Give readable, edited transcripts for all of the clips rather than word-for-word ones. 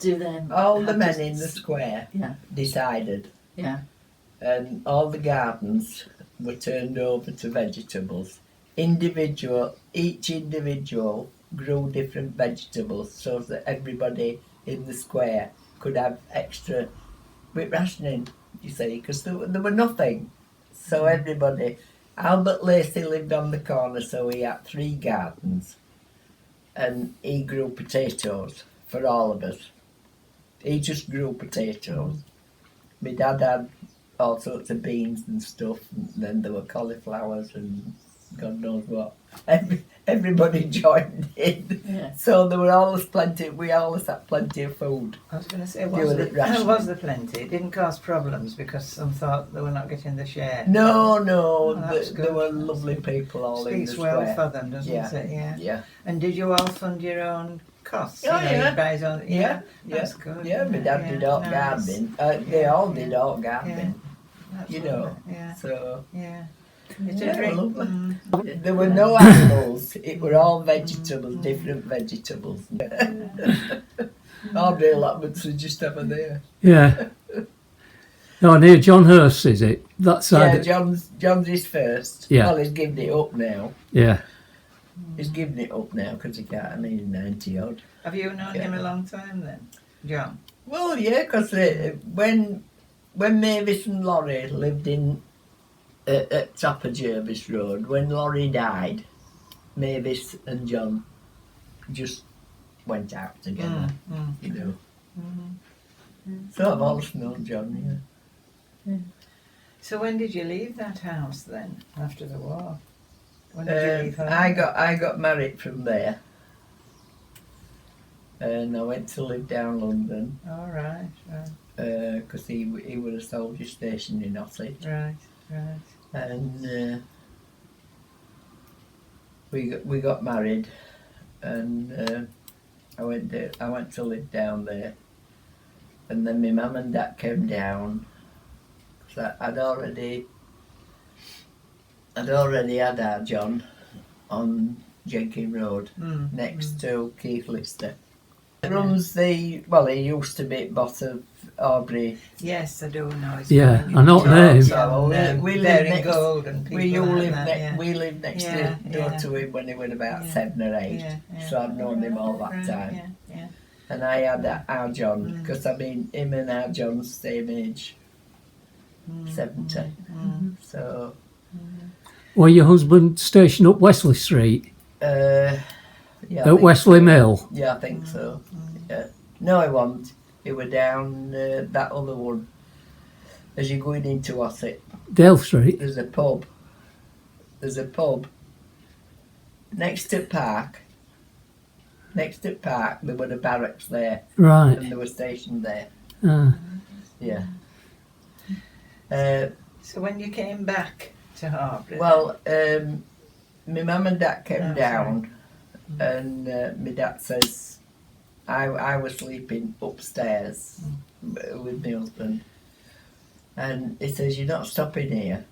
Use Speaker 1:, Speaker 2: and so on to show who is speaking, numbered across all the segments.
Speaker 1: do them?
Speaker 2: All the men in the square decided.
Speaker 1: Yeah.
Speaker 2: And all the gardens were turned over to vegetables. Each individual grew different vegetables so that everybody in the square could have extra with rationing, you see, because there were nothing. So everybody, Albert Lacey lived on the corner, so he had 3 gardens. And he grew potatoes for all of us. He just grew potatoes. My dad had all sorts of beans and stuff, and then there were cauliflowers and God knows what. Everybody joined in.
Speaker 1: Yeah.
Speaker 2: So there were always plenty, we always had plenty of food.
Speaker 3: I was going to say, was there plenty? It didn't cause problems because some thought they were not getting the share.
Speaker 2: No, there were
Speaker 3: That's
Speaker 2: lovely
Speaker 3: good.
Speaker 2: people all in the
Speaker 3: Speaks
Speaker 2: square.
Speaker 3: well for them, doesn't it?
Speaker 2: Yeah.
Speaker 3: And did you all fund your own costs?
Speaker 2: Oh, yeah.
Speaker 3: You buy your own, That's good.
Speaker 2: Yeah, my dad did all gardening. They all did all gardening.
Speaker 3: That's
Speaker 2: you know.
Speaker 3: Yeah.
Speaker 2: So.
Speaker 3: Yeah.
Speaker 2: Lovely. There were no animals, it were all vegetables, different vegetables. Aubrey allotments were just over there.
Speaker 4: Yeah. No, near John Hurst, is it? That side.
Speaker 2: Yeah, John's his first.
Speaker 4: Yeah.
Speaker 2: Well, he's given it up now.
Speaker 4: Yeah.
Speaker 2: He's given it up now because he can't, I mean, he's 90 odd.
Speaker 3: Have you known him a long time then, John?
Speaker 2: Well, yeah, because when Mavis and Laurie lived at top of Jervis Road, when Laurie died, Mavis and John just went out together, you know. So I've always known John, yeah.
Speaker 3: So when did you leave that house then, after the war? When did you leave home?
Speaker 2: I got married from there, and I went to live down London.
Speaker 3: All right.
Speaker 2: Because he was a soldier stationed in Ossett.
Speaker 3: Right.
Speaker 2: And we got married, and I went to live down there, and then my mum and dad came down. So I'd already had our John on Jenkins Road next to Keith Lister. Runs he used to be boss of Horbury.
Speaker 3: Yes, I do know.
Speaker 4: Yeah, I know the name.
Speaker 2: So we lived next.
Speaker 3: Gold and
Speaker 2: We
Speaker 3: people
Speaker 2: lived next door to him when he was about 7 or 8. So I'd known him all that time.
Speaker 3: Yeah.
Speaker 2: And I had our John because I mean him and our John's same age, 70. So.
Speaker 4: Were your husband stationed up Wesley Street?
Speaker 2: Yeah,
Speaker 4: at Wesley Mill?
Speaker 2: Yeah, I think so. Yeah. No, he wasn't. He was down that other one. As you're going into Ossett,
Speaker 4: Dale Street?
Speaker 2: There's a pub. Next to Park. There were the barracks there.
Speaker 4: Right.
Speaker 2: And they were stationed there. Yeah.
Speaker 3: So when you came back to Horbury?
Speaker 2: Well, my mum and dad came down. And my dad says, I was sleeping upstairs with my husband, and he says, you're not stopping here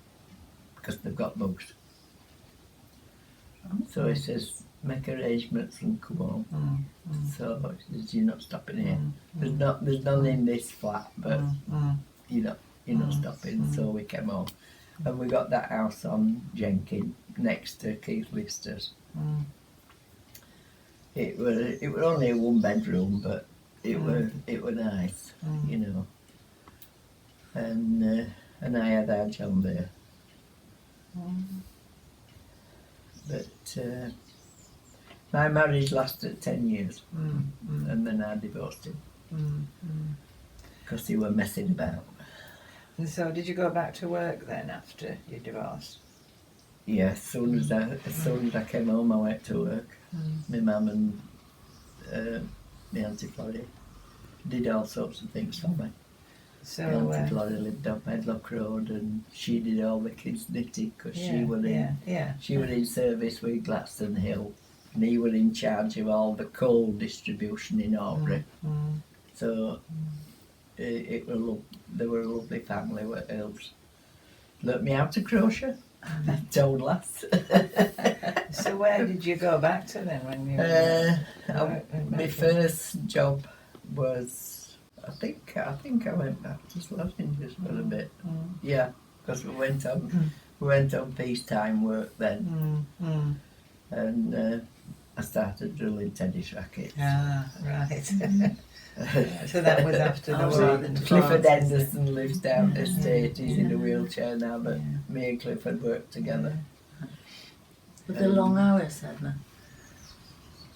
Speaker 2: because they've got bugs. So he says, make arrangements and come home. So he says, you're not stopping here. There's none in this flat, but you're not stopping. So we came home, and we got that house on Jenkins next to Keith Lister's. It was only a 1-bedroom, but it was nice, you know. And I had our John there. But my marriage lasted 10 years, and then I divorced him because he were messing about.
Speaker 3: And so, did you go back to work then after you divorced?
Speaker 2: Yeah, as soon as I came home, I went to work. My mum and my Auntie Florrie did all sorts of things for me.
Speaker 3: So
Speaker 2: my Auntie Florrie lived on Medlock Road, and she did all the kids' knitting because she was in service with Gladstone Hill, and he was in charge of all the coal distribution in Horbury. So they were a lovely family with elves. Learnt me how to crochet. Told lass.
Speaker 3: So where did you go back to then when you
Speaker 2: my first job was, I think I went back to Slavinger's for a bit. Yeah, because we went on peacetime work then, and I started drilling tennis rackets.
Speaker 3: Ah, right. So that was after the
Speaker 1: Oh,
Speaker 3: war.
Speaker 1: so
Speaker 3: then.
Speaker 2: Clifford Henderson lives down the estate. He's in a
Speaker 3: Yeah.
Speaker 2: wheelchair now, but
Speaker 3: Yeah.
Speaker 2: me and Clifford worked together.
Speaker 1: With the long hours, Edna?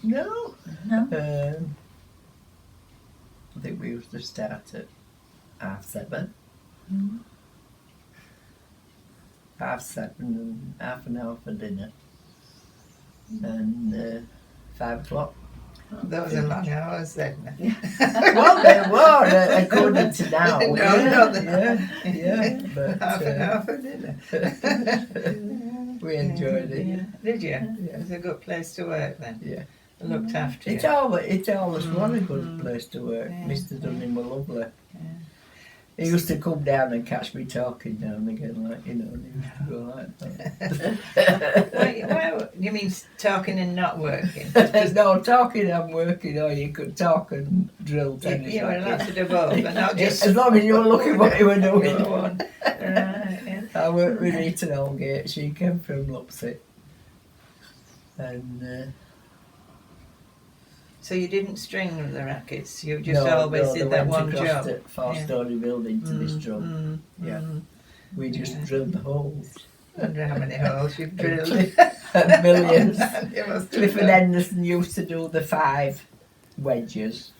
Speaker 2: No,
Speaker 1: No?
Speaker 2: I think we used to start at 7:30.
Speaker 1: Mm.
Speaker 2: 7:30 and half an hour for dinner. And 5:00.
Speaker 3: Those are long hours then.
Speaker 2: Well, they were according to now.
Speaker 3: No,
Speaker 2: yeah. But
Speaker 3: Half an hour for dinner.
Speaker 2: we enjoyed it.
Speaker 3: Yeah. Did you?
Speaker 2: Yeah.
Speaker 3: It was a good place to work then.
Speaker 2: Yeah.
Speaker 3: They looked after you.
Speaker 2: It always was a good place to work.
Speaker 3: Yeah.
Speaker 2: Mr. Dunning was lovely.
Speaker 3: Yeah.
Speaker 2: He used to come down and catch me talking now and again, like, and he used to go like that.
Speaker 3: Why, you mean talking and not working?
Speaker 2: No, talking and working, or you could talk and drill tennis.
Speaker 3: You were allowed
Speaker 2: rackets.
Speaker 3: to do both, but not just
Speaker 2: As long as you were looking what you were doing.
Speaker 3: one. Right, yeah.
Speaker 2: I worked with Rita in Holgate. She came from Lupsy. And
Speaker 3: So you didn't string the rackets, you just always did that one job.
Speaker 2: The four-storey building to this drum. Yeah. We just
Speaker 3: Yeah.
Speaker 2: drilled the holes.
Speaker 3: Wonder how many holes you've drilled.
Speaker 2: Millions.
Speaker 3: You must have
Speaker 2: Clifford
Speaker 3: done.
Speaker 2: Henderson used to do the 5 wedges.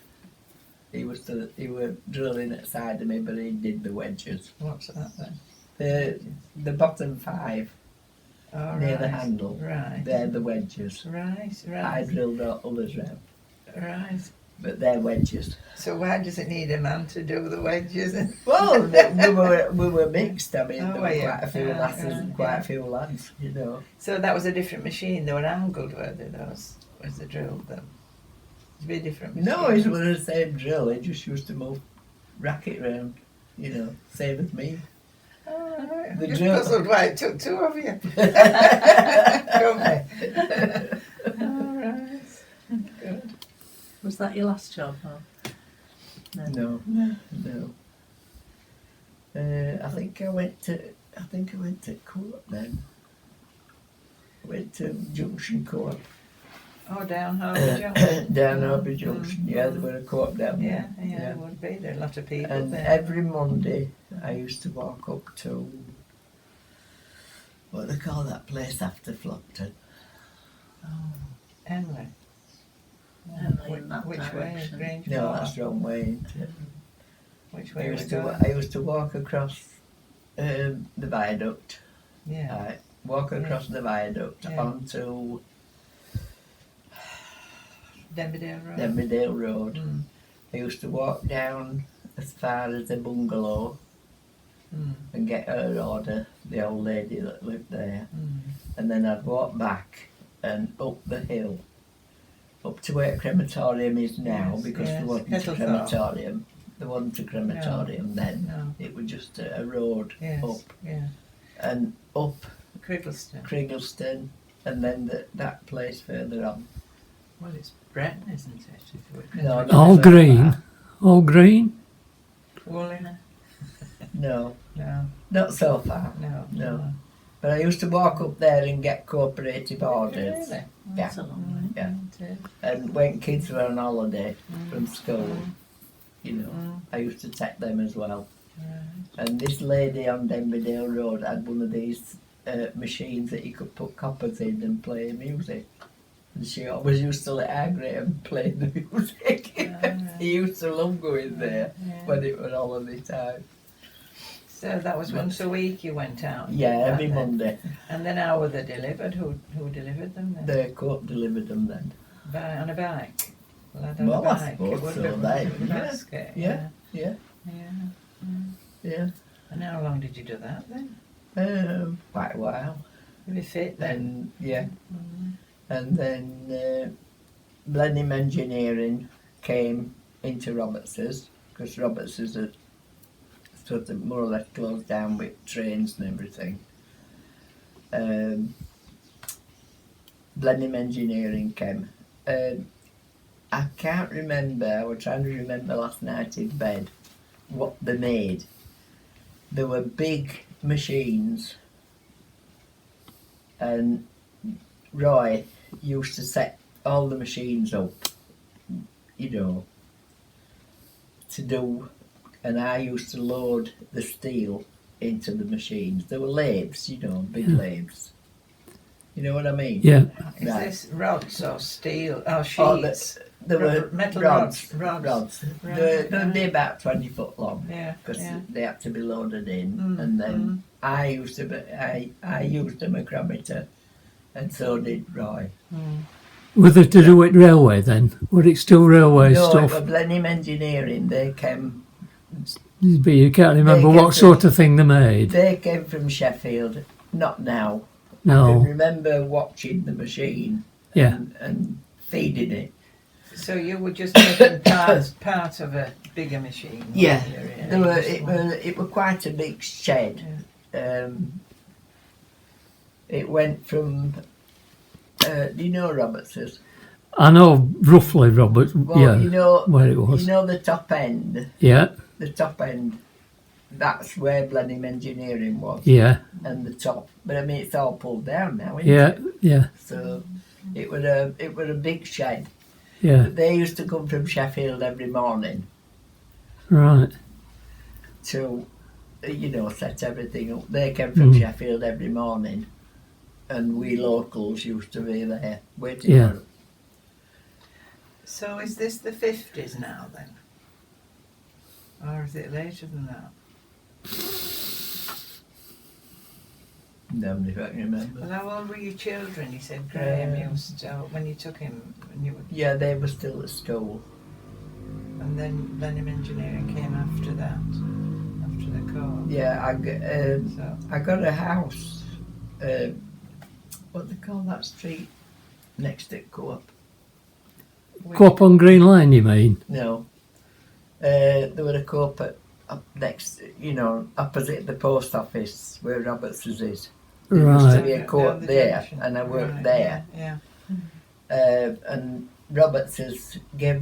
Speaker 2: He were drilling at the side of me, but he did the wedges.
Speaker 3: What's that then?
Speaker 2: The bottom 5
Speaker 3: Oh,
Speaker 2: near the
Speaker 3: right.
Speaker 2: handle.
Speaker 3: Right.
Speaker 2: They're the wedges.
Speaker 3: Right,
Speaker 2: I
Speaker 3: right,
Speaker 2: drilled all others round,
Speaker 3: right.
Speaker 2: but they're wedges.
Speaker 3: So why does it need a man to do the wedges?
Speaker 2: Well, we were mixed. I mean,
Speaker 3: Oh,
Speaker 2: there
Speaker 3: were
Speaker 2: were
Speaker 3: you?
Speaker 2: quite a few
Speaker 3: Yeah,
Speaker 2: lasses
Speaker 3: yeah,
Speaker 2: and quite
Speaker 3: yeah.
Speaker 2: a few lads, you know.
Speaker 3: So that was a different machine. They were angled, were they? Those was they drilled them. It'd be a different machine.
Speaker 2: No, it was the same drill. He just used to move racket round, you know, same as me.
Speaker 3: Oh, right.
Speaker 2: The
Speaker 3: I'm just
Speaker 2: drill-
Speaker 3: puzzled why it took 2 of you. Come on. All right. Good.
Speaker 1: Was that your last job? Or?
Speaker 2: No. I think I went to court then. I went to Junction Court.
Speaker 3: Oh, down Harbour Junction.
Speaker 2: Down Harbour Junction. Yeah, there were a court down
Speaker 3: Yeah,
Speaker 2: there.
Speaker 3: yeah, there would be. There are a lot of people
Speaker 2: And
Speaker 3: there.
Speaker 2: every Monday I used to walk up to what they call that place after Flockton.
Speaker 3: Henley.
Speaker 1: Henley in that
Speaker 3: Which
Speaker 1: direction.
Speaker 3: way? Grange
Speaker 2: No,
Speaker 3: Park?
Speaker 2: that's wrong way. Isn't it?
Speaker 3: Which
Speaker 2: I
Speaker 3: way
Speaker 2: used
Speaker 3: was
Speaker 2: to
Speaker 3: that?
Speaker 2: I used to walk across the viaduct.
Speaker 3: Yeah.
Speaker 2: Right, walk across the viaduct
Speaker 3: Yeah.
Speaker 2: onto
Speaker 3: Denbydale Road.
Speaker 2: Denbydale Road.
Speaker 3: Mm.
Speaker 2: I used to walk down as far as the bungalow
Speaker 3: Mm.
Speaker 2: and get her order, the old lady that lived there.
Speaker 3: Mm.
Speaker 2: And then I'd walk back and up the hill, up to where crematorium is now,
Speaker 3: Yes,
Speaker 2: because
Speaker 3: yes.
Speaker 2: there wasn't a
Speaker 3: Kettlethorpe.
Speaker 2: crematorium. There wasn't a crematorium then.
Speaker 3: No.
Speaker 2: It was just a road
Speaker 3: Yes.
Speaker 2: up
Speaker 3: Yeah.
Speaker 2: and up
Speaker 3: Criggleston.
Speaker 2: Criggleston, and then that place further on.
Speaker 3: Well, it's Breton, isn't it? If we're
Speaker 2: No,
Speaker 3: going
Speaker 2: not
Speaker 4: All
Speaker 2: so
Speaker 4: green.
Speaker 2: far.
Speaker 4: All green.
Speaker 3: Woolley?
Speaker 2: No,
Speaker 3: No,
Speaker 2: not so far.
Speaker 3: no,
Speaker 2: No. But I used to walk up there and get cooperative orders.
Speaker 3: Really?
Speaker 1: That's a long way.
Speaker 2: Yeah.
Speaker 3: Mm.
Speaker 2: And when kids were on holiday
Speaker 3: Mm.
Speaker 2: from school, you know,
Speaker 3: Mm.
Speaker 2: I used to take them as well.
Speaker 3: Right.
Speaker 2: And this lady on Denbydale Road had one of these machines that you could put coppers in and play music. And she always used to let Graham play the music. He used to love going there
Speaker 3: Yeah.
Speaker 2: when it was holiday time.
Speaker 3: So that was once a week you went out? and
Speaker 2: Yeah,
Speaker 3: did that
Speaker 2: every
Speaker 3: then?
Speaker 2: Monday.
Speaker 3: And then how were they delivered? Who delivered them then?
Speaker 2: The court delivered them then.
Speaker 3: On a bike? Lad on
Speaker 2: Well,
Speaker 3: a
Speaker 2: I
Speaker 3: bike.
Speaker 2: suppose
Speaker 3: It would
Speaker 2: so,
Speaker 3: be
Speaker 2: then,
Speaker 3: with a
Speaker 2: yeah,
Speaker 3: basket.
Speaker 2: yeah. Yeah,
Speaker 3: Yeah.
Speaker 2: yeah.
Speaker 3: And how long did you do that then?
Speaker 2: Quite a while.
Speaker 3: You were fit then?
Speaker 2: And yeah,
Speaker 3: Mm.
Speaker 2: and then Blenheim Engineering came into Roberts's, because Roberts's had sort of more or less closed down with trains and everything. Blenheim Engineering came. I can't remember. I was trying to remember last night in bed what they made. There were big machines, and Roy used to set all the machines up, you know, to do, and I used to load the steel into the machines. There were lathes, you know, big lathes. You know what I mean?
Speaker 4: Yeah.
Speaker 3: Is
Speaker 2: Right.
Speaker 3: this rods or steel or
Speaker 2: Oh,
Speaker 3: sheets?
Speaker 2: There were
Speaker 3: Metal
Speaker 2: rods.
Speaker 3: rods.
Speaker 2: They'd be about 20 foot long
Speaker 3: Yeah,
Speaker 2: because
Speaker 3: yeah.
Speaker 2: they had to be loaded in,
Speaker 3: Mm,
Speaker 2: and then I used a micrometer, and so did Roy.
Speaker 4: Were they to do it railway then? Were it still railway
Speaker 2: No,
Speaker 4: stuff?
Speaker 2: it was Blenheim Engineering. They came.
Speaker 4: But you can't remember
Speaker 2: They
Speaker 4: what
Speaker 2: get
Speaker 4: sort of thing they made.
Speaker 2: They came from Sheffield. Not now. I
Speaker 4: No.
Speaker 2: can remember watching the machine.
Speaker 4: Yeah.
Speaker 2: And feeding it.
Speaker 3: So you were just making part of a bigger machine. weren't
Speaker 2: Yeah,
Speaker 3: you, really?
Speaker 2: There were, it was quite a big shed. It went from, do you know Roberts's?
Speaker 4: I know roughly, Robert.
Speaker 2: Well,
Speaker 4: yeah.
Speaker 2: you know,
Speaker 4: where it was.
Speaker 2: You know the top end?
Speaker 4: Yeah.
Speaker 2: The top end, that's where Blenheim Engineering was.
Speaker 4: Yeah.
Speaker 2: And the top. But I mean, it's all pulled down now, isn't
Speaker 4: Yeah.
Speaker 2: it?
Speaker 4: Yeah.
Speaker 2: So it was a big shed.
Speaker 4: Yeah.
Speaker 2: But they used to come from Sheffield every morning
Speaker 4: Right.
Speaker 2: to, you know, set everything up. They came from Sheffield every morning, and we locals used to be there waiting
Speaker 4: Yeah.
Speaker 2: for them.
Speaker 3: So is this the 50s now then? Or is it later than that?
Speaker 2: Nobody can remember.
Speaker 3: Well, how old were your children? You said Graham used to, when you took him, when you were,
Speaker 2: Yeah, they were still at school.
Speaker 3: and then Blenheim Engineering came after that, after the course.
Speaker 2: Yeah,
Speaker 3: So,
Speaker 2: I got a house. What they call that street next to Co-op?
Speaker 4: Co-op on Green Line, you mean?
Speaker 2: No. There was a Co-op up next, you know, opposite the post office where Roberts's is. There used to
Speaker 4: Right.
Speaker 2: be a Co-op
Speaker 3: the
Speaker 2: there,
Speaker 3: junction.
Speaker 2: and I worked
Speaker 3: Right,
Speaker 2: there.
Speaker 3: Yeah.
Speaker 2: And Roberts's got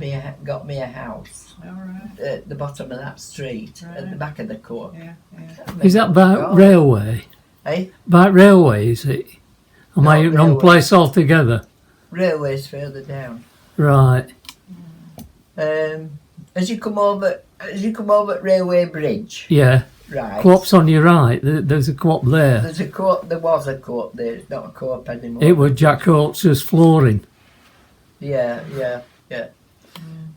Speaker 2: me a house
Speaker 3: All right.
Speaker 2: at the bottom of that street, at the
Speaker 3: Right.
Speaker 2: back of the Co-op.
Speaker 3: Yeah.
Speaker 4: Is that about railway?
Speaker 2: Eh?
Speaker 4: About railway, is it? Am I
Speaker 2: No,
Speaker 4: in wrong
Speaker 2: railway.
Speaker 4: place altogether?
Speaker 2: Railway's further down.
Speaker 4: Right.
Speaker 2: As you come over at Railway Bridge,
Speaker 4: Yeah.
Speaker 2: right?
Speaker 4: Co-op's on your right. There's a co-op there.
Speaker 2: There's a Co-op. There was a Co-op there. It's not a Co-op anymore.
Speaker 4: It was Jack Oates's flooring.
Speaker 2: Yeah.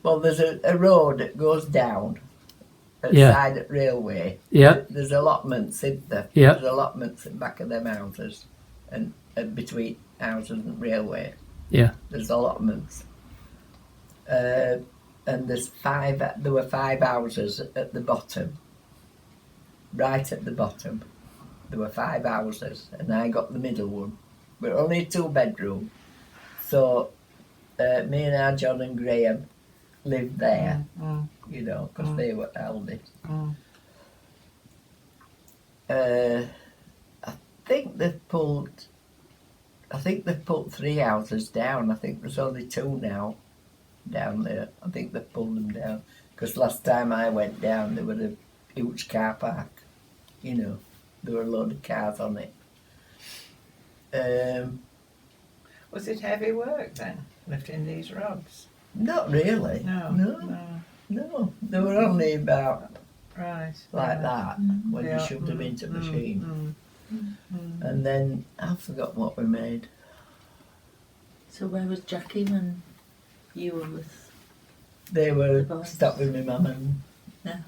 Speaker 2: Well, there's a road that goes down at the
Speaker 4: Yeah.
Speaker 2: side of Railway.
Speaker 4: Yeah.
Speaker 2: There's allotments in there.
Speaker 4: Yeah.
Speaker 2: There's allotments at the back of them houses, and between houses and Railway.
Speaker 4: Yeah.
Speaker 2: There's allotments. And there were 5 houses at the bottom. Right at the bottom. There were 5 houses, and I got the middle one. But only a 2-bedroom. So me and our John and Graham lived there, you know, because they were eldest. I think they've pulled 3 houses down. I think there's only 2 now down there. I think they've pulled them down. Because last time I went down, there was a huge car park. You know, there were a load of cars on it.
Speaker 3: Was it heavy work then, lifting these rods?
Speaker 2: Not really. No. They were only about
Speaker 3: Right.
Speaker 2: like that when you shoved them into the machine. And then I forgot what we made.
Speaker 1: So where was Jackie when you were with?
Speaker 2: They were
Speaker 1: The boys.
Speaker 2: stopped with my mum and
Speaker 1: Yeah.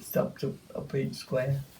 Speaker 2: stopped up in Square.